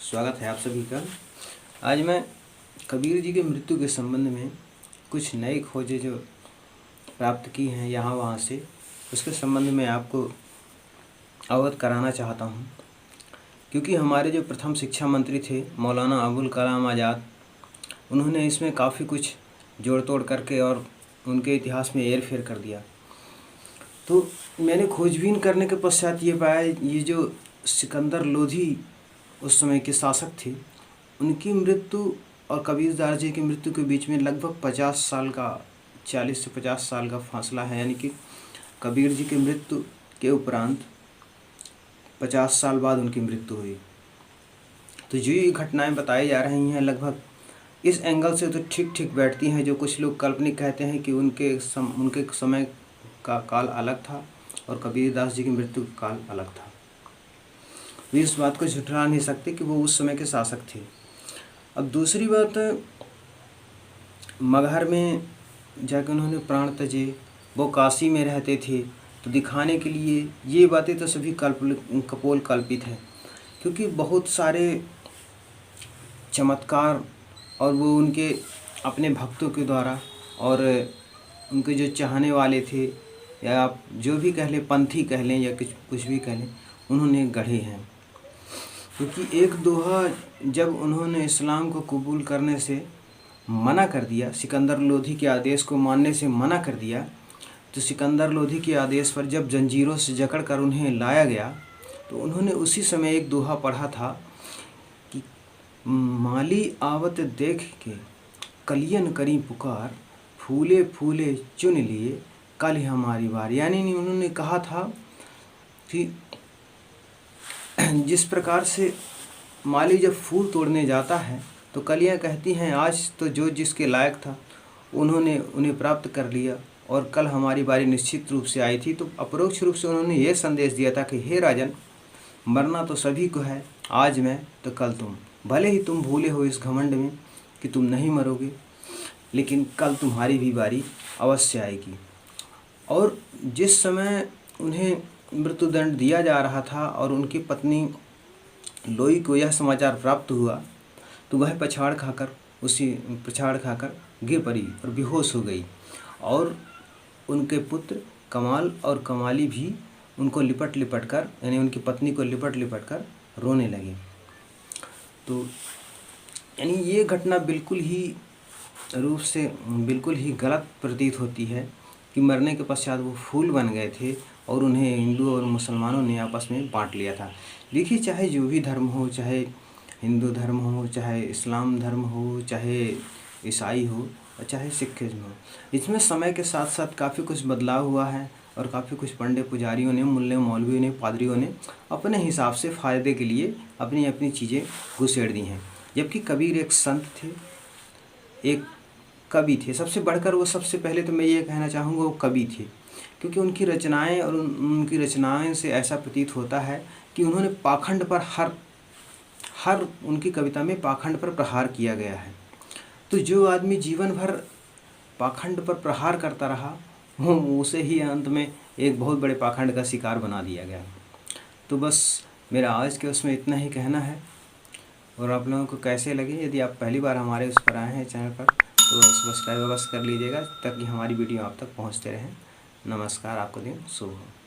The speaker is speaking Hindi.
स्वागत है आप सभी का। आज मैं कबीर जी के मृत्यु के संबंध में कुछ नई खोजें जो प्राप्त की हैं यहाँ वहाँ से, उसके संबंध में आपको अवगत कराना चाहता हूँ। क्योंकि हमारे जो प्रथम शिक्षा मंत्री थे मौलाना अबुल कलाम आज़ाद, उन्होंने इसमें काफ़ी कुछ जोड़ तोड़ करके और उनके इतिहास में हेर फेर कर दिया। तो मैंने खोजबीन करने के पश्चात ये पाया, ये जो सिकंदर लोधी उस समय के शासक थे, उनकी मृत्यु और कबीरदास जी की मृत्यु के बीच में लगभग 50 साल का 40 से 50 साल का फासला है। यानी कि कबीर जी की मृत्यु के उपरांत 50 साल बाद उनकी मृत्यु हुई। तो जो ये घटनाएं बताई जा रही हैं लगभग इस एंगल से तो ठीक ठीक बैठती हैं। जो कुछ लोग काल्पनिक कहते हैं कि उनके समय का काल अलग था और कबीरदास जी की मृत्यु का काल अलग था, वे इस बात को झुठला नहीं सकते कि वो उस समय के शासक थे। अब दूसरी बात, मगहर में जाकर उन्होंने प्राण त्यजे, वो काशी में रहते थे, तो दिखाने के लिए ये बातें तो सभी कपोल कल्पित है। क्योंकि बहुत सारे चमत्कार और वो उनके अपने भक्तों के द्वारा और उनके जो चाहने वाले थे, या आप जो भी कह लें, पंथी कह लें या कुछ भी कह लें, उन्होंने गढ़े हैं। क्योंकि एक दोहा जब उन्होंने इस्लाम को कबूल करने से मना कर दिया, सिकंदर लोधी के आदेश को मानने से मना कर दिया, तो सिकंदर लोधी के आदेश पर जब जंजीरों से जकड़ कर उन्हें लाया गया, तो उन्होंने उसी समय एक दोहा पढ़ा था कि माली आवत देख के कलियन करी पुकार, फूले फूले चुन लिए कल हमारी बार। यानी उन्होंने कहा था कि जिस प्रकार से माली जब फूल तोड़ने जाता है तो कलियां कहती हैं आज तो जो जिसके लायक था उन्हें प्राप्त कर लिया और कल हमारी बारी निश्चित रूप से आई थी। तो अपरोक्ष रूप से उन्होंने ये संदेश दिया था कि हे राजन, मरना तो सभी को है, आज मैं तो कल तुम। भले ही तुम भूले हो इस घमंड में कि तुम नहीं मरोगे, लेकिन कल तुम्हारी भी बारी अवश्य आएगी। और जिस समय उन्हें मृत्युदंड दिया जा रहा था और उनकी पत्नी लोई को यह समाचार प्राप्त हुआ, तो वह पछाड़ खाकर गिर पड़ी और बेहोश हो गई। और उनके पुत्र कमाल और कमाली भी उनको लिपट कर, यानी उनकी पत्नी को लिपट कर रोने लगे। तो यानी ये घटना बिल्कुल ही गलत प्रतीत होती है कि मरने के पश्चात वो फूल बन गए थे और उन्हें हिंदू और मुसलमानों ने आपस में बांट लिया था। देखिए, चाहे जो भी धर्म हो, चाहे हिंदू धर्म हो, चाहे इस्लाम धर्म हो, चाहे ईसाई हो और चाहे सिखिज्म हो, इसमें समय के साथ साथ काफ़ी कुछ बदलाव हुआ है और काफ़ी कुछ पंडित पुजारियों ने, मुल्ले मौलवियों ने, पादरियों ने अपने हिसाब से फ़ायदे के लिए अपनी अपनी चीज़ें घुसेड़ दी हैं। जबकि कबीर एक संत थे, एक कवि थे। सबसे बढ़कर वो, सबसे पहले तो मैं ये कहना चाहूँगा, वो कवि थे। क्योंकि उनकी रचनाएं और उनकी रचनाएं से ऐसा प्रतीत होता है कि उन्होंने पाखंड पर हर उनकी कविता में पाखंड पर प्रहार किया गया है। तो जो आदमी जीवन भर पाखंड पर प्रहार करता रहा, वो उसे ही अंत में एक बहुत बड़े पाखंड का शिकार बना दिया गया। तो बस मेरा आज के उसमें इतना ही कहना है। और आप लोगों को कैसे लगे, यदि आप पहली बार हमारे उस पर आए हैं चैनल पर, तो सब्सक्राइब अवश्य कर लीजिएगा ताकि हमारी वीडियो आप तक पहुंचते रहें। नमस्कार, आपका दिन शुभ हो।